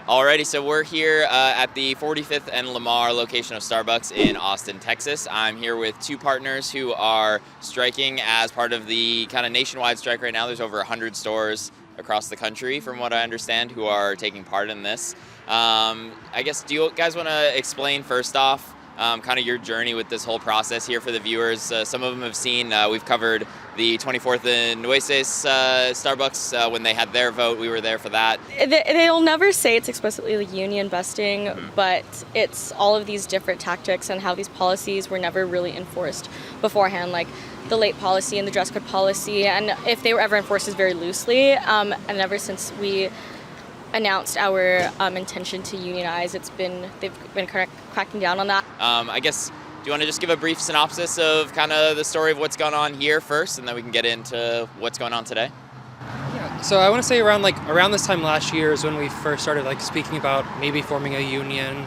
Alrighty, so we're here at the 45th and Lamar location of Starbucks in Austin, Texas. I'm here with two partners who are striking as part of the kind of nationwide strike right now. There's over 100 stores across the country, from what I understand, who are taking part in this. I guess, do you guys want to explain first off kind of your journey with this whole process here for the viewers? Some of them have seen, we've covered the 24th and Nueces Starbucks when they had their vote. We were there for that. They'll never say it's explicitly like union busting, but it's all of these different tactics and how these policies were never really enforced beforehand, like the late policy and the dress code policy. And if they were ever enforced, is very loosely. And ever since we announced our intention to unionize, they've been kind of cracking down on that. I guess, do you want to just give a brief synopsis of kind of the story of what's gone on here first, and then we can get into what's going on today? Yeah. So I want to say around this time last year is when we first started speaking about maybe forming a union.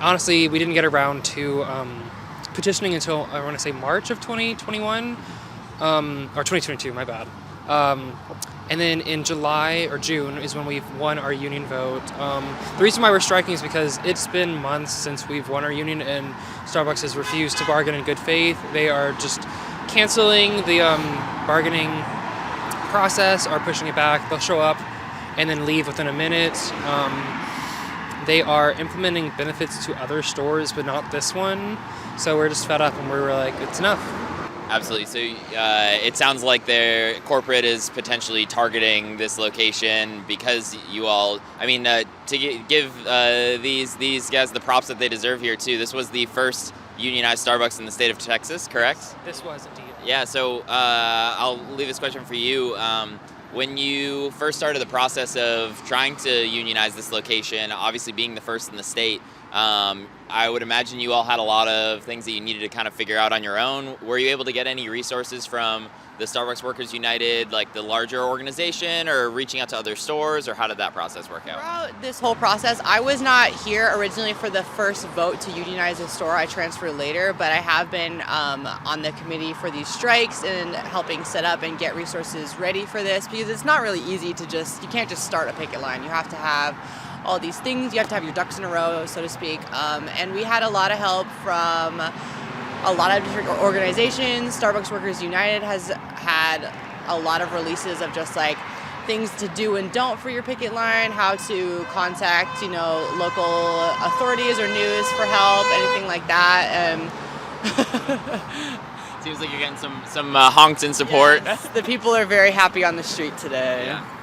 Honestly, we didn't get around to petitioning until I want to say March of 2021 or 2022. My bad. And then in July or June is when we've won our union vote. The reason why we're striking is because it's been months since we've won our union, and Starbucks has refused to bargain in good faith. They are just canceling the bargaining process or pushing it back. They'll show up and then leave within a minute. They are implementing benefits to other stores, but not this one. So we're just fed up, and we're like, it's enough. Absolutely. So it sounds like their corporate is potentially targeting this location because you all, to give these guys the props that they deserve here too. This was the first unionized Starbucks in the state of Texas, correct? This was indeed. Yeah, so I'll leave this question for you. When you first started the process of trying to unionize this location, obviously being the first in the state, I would imagine you all had a lot of things that you needed to kind of figure out on your own. Were you able to get any resources from the Starbucks Workers United, like the larger organization, or reaching out to other stores, or how did that process work out? Throughout this whole process, I was not here originally for the first vote to unionize the store. I transferred later, but I have been on the committee for these strikes and helping set up and get resources ready for this, because it's not really easy to you can't just start a picket line. You have to have all these things. You have to have your ducks in a row, so to speak. And we had a lot of help from a lot of different organizations. Starbucks Workers United has had a lot of releases of just things to do and don't for your picket line, how to contact, local authorities or news for help, anything like that. Seems like you're getting some honks in support. Yes, the people are very happy on the street today. Yeah.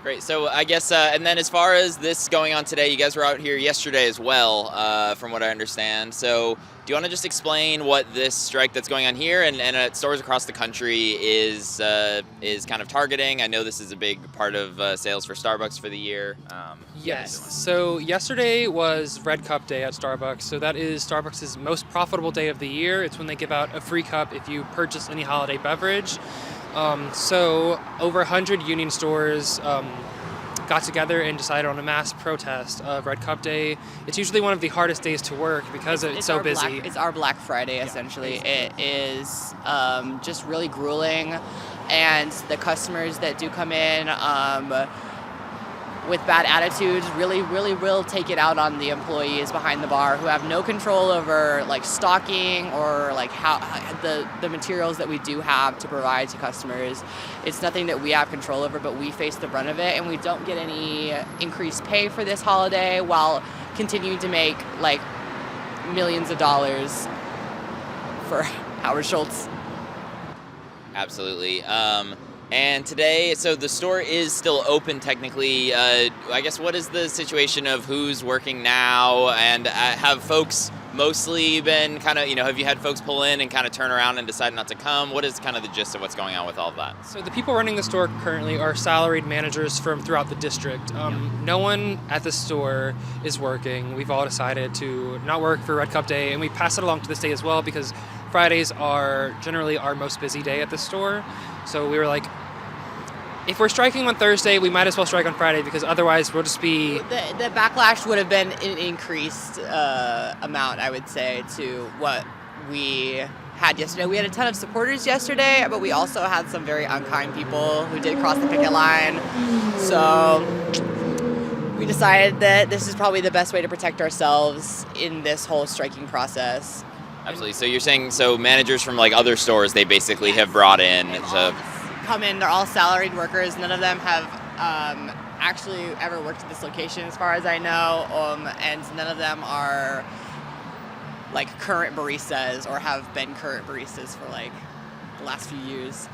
Great. So I guess, and then as far as this going on today, you guys were out here yesterday as well, from what I understand. So do you want to just explain what this strike that's going on here and at stores across the country is kind of targeting? I know this is a big part of sales for Starbucks for the year. Yes. So yesterday was Red Cup Day at Starbucks. So that is Starbucks' most profitable day of the year. It's when they give out a free cup if you purchase any holiday beverage. So over 100 union stores got together and decided on a mass protest of Red Cup Day. It's usually one of the hardest days to work because it's so busy. It's our Black Friday, essentially. It is just really grueling, and the customers that do come in with bad attitudes really will take it out on the employees behind the bar, who have no control over stocking or how the materials that we do have to provide to customers. It's nothing that we have control over, but we face the brunt of it, and we don't get any increased pay for this holiday while continuing to make millions of dollars for Howard Schultz. Absolutely. And today, so the store is still open technically. I guess, what is the situation of who's working now, and have folks mostly been kind of, have you had folks pull in and kind of turn around and decide not to come? What is kind of the gist of what's going on with all of that? So the people running the store currently are salaried managers from throughout the district. No one at the store is working. We've all decided to not work for Red Cup Day, and we pass it along to this day as well because Fridays are generally our most busy day at the store. So we were like, if we're striking on Thursday, we might as well strike on Friday, because otherwise we'll just be... The backlash would have been an increased amount, I would say, to what we had yesterday. We had a ton of supporters yesterday, but we also had some very unkind people who did cross the picket line. So we decided that this is probably the best way to protect ourselves in this whole striking process. Absolutely. So you're saying, so managers from like other stores, they basically have brought in to Come in, they're all salaried workers. None of them have actually ever worked at this location as far as I know, and none of them are like current baristas or have been current baristas for like the last few years.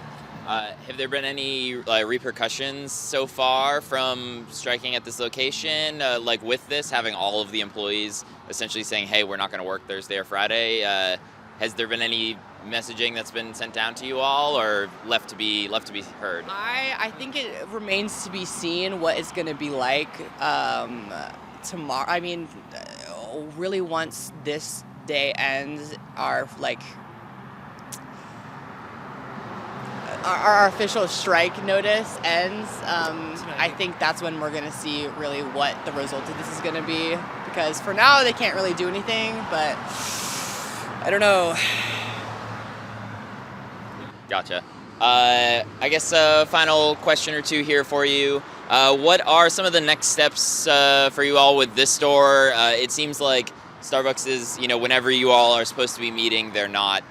Have there been any repercussions so far from striking at this location? Like with this, having all of the employees essentially saying, "Hey, we're not going to work Thursday or Friday." Has there been any messaging that's been sent down to you all, or left to be heard? I think it remains to be seen what it's going to be like tomorrow. I mean, really, once this day ends, our official strike notice ends, I think that's when we're going to see really what the result of this is going to be. Because for now, they can't really do anything, but I don't know. Gotcha. I guess a final question or two here for you. What are some of the next steps for you all with this store? It seems like Starbucks is, whenever you all are supposed to be meeting, they're not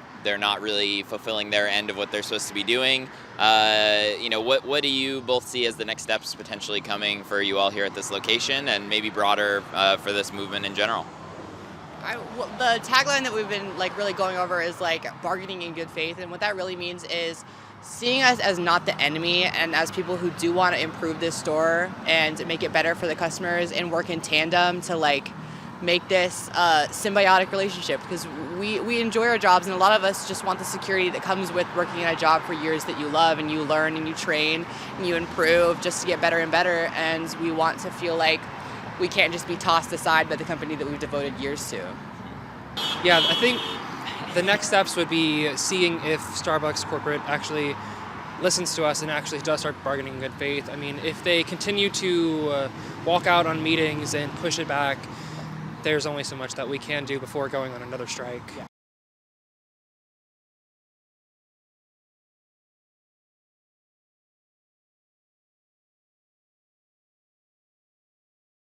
really fulfilling their end of what they're supposed to be doing. What do you both see as the next steps potentially coming for you all here at this location, and maybe broader for this movement in general? The tagline that we've been really going over is bargaining in good faith, and what that really means is seeing us as not the enemy and as people who do want to improve this store and make it better for the customers and work in tandem to make this a symbiotic relationship, because we enjoy our jobs, and a lot of us just want the security that comes with working in a job for years that you love, and you learn and you train and you improve just to get better and better, and we want to feel like we can't just be tossed aside by the company that we've devoted years to. Yeah, I think the next steps would be seeing if Starbucks corporate actually listens to us and actually does start bargaining in good faith. I mean, if they continue to walk out on meetings and push it back, there's only so much that we can do before going on another strike.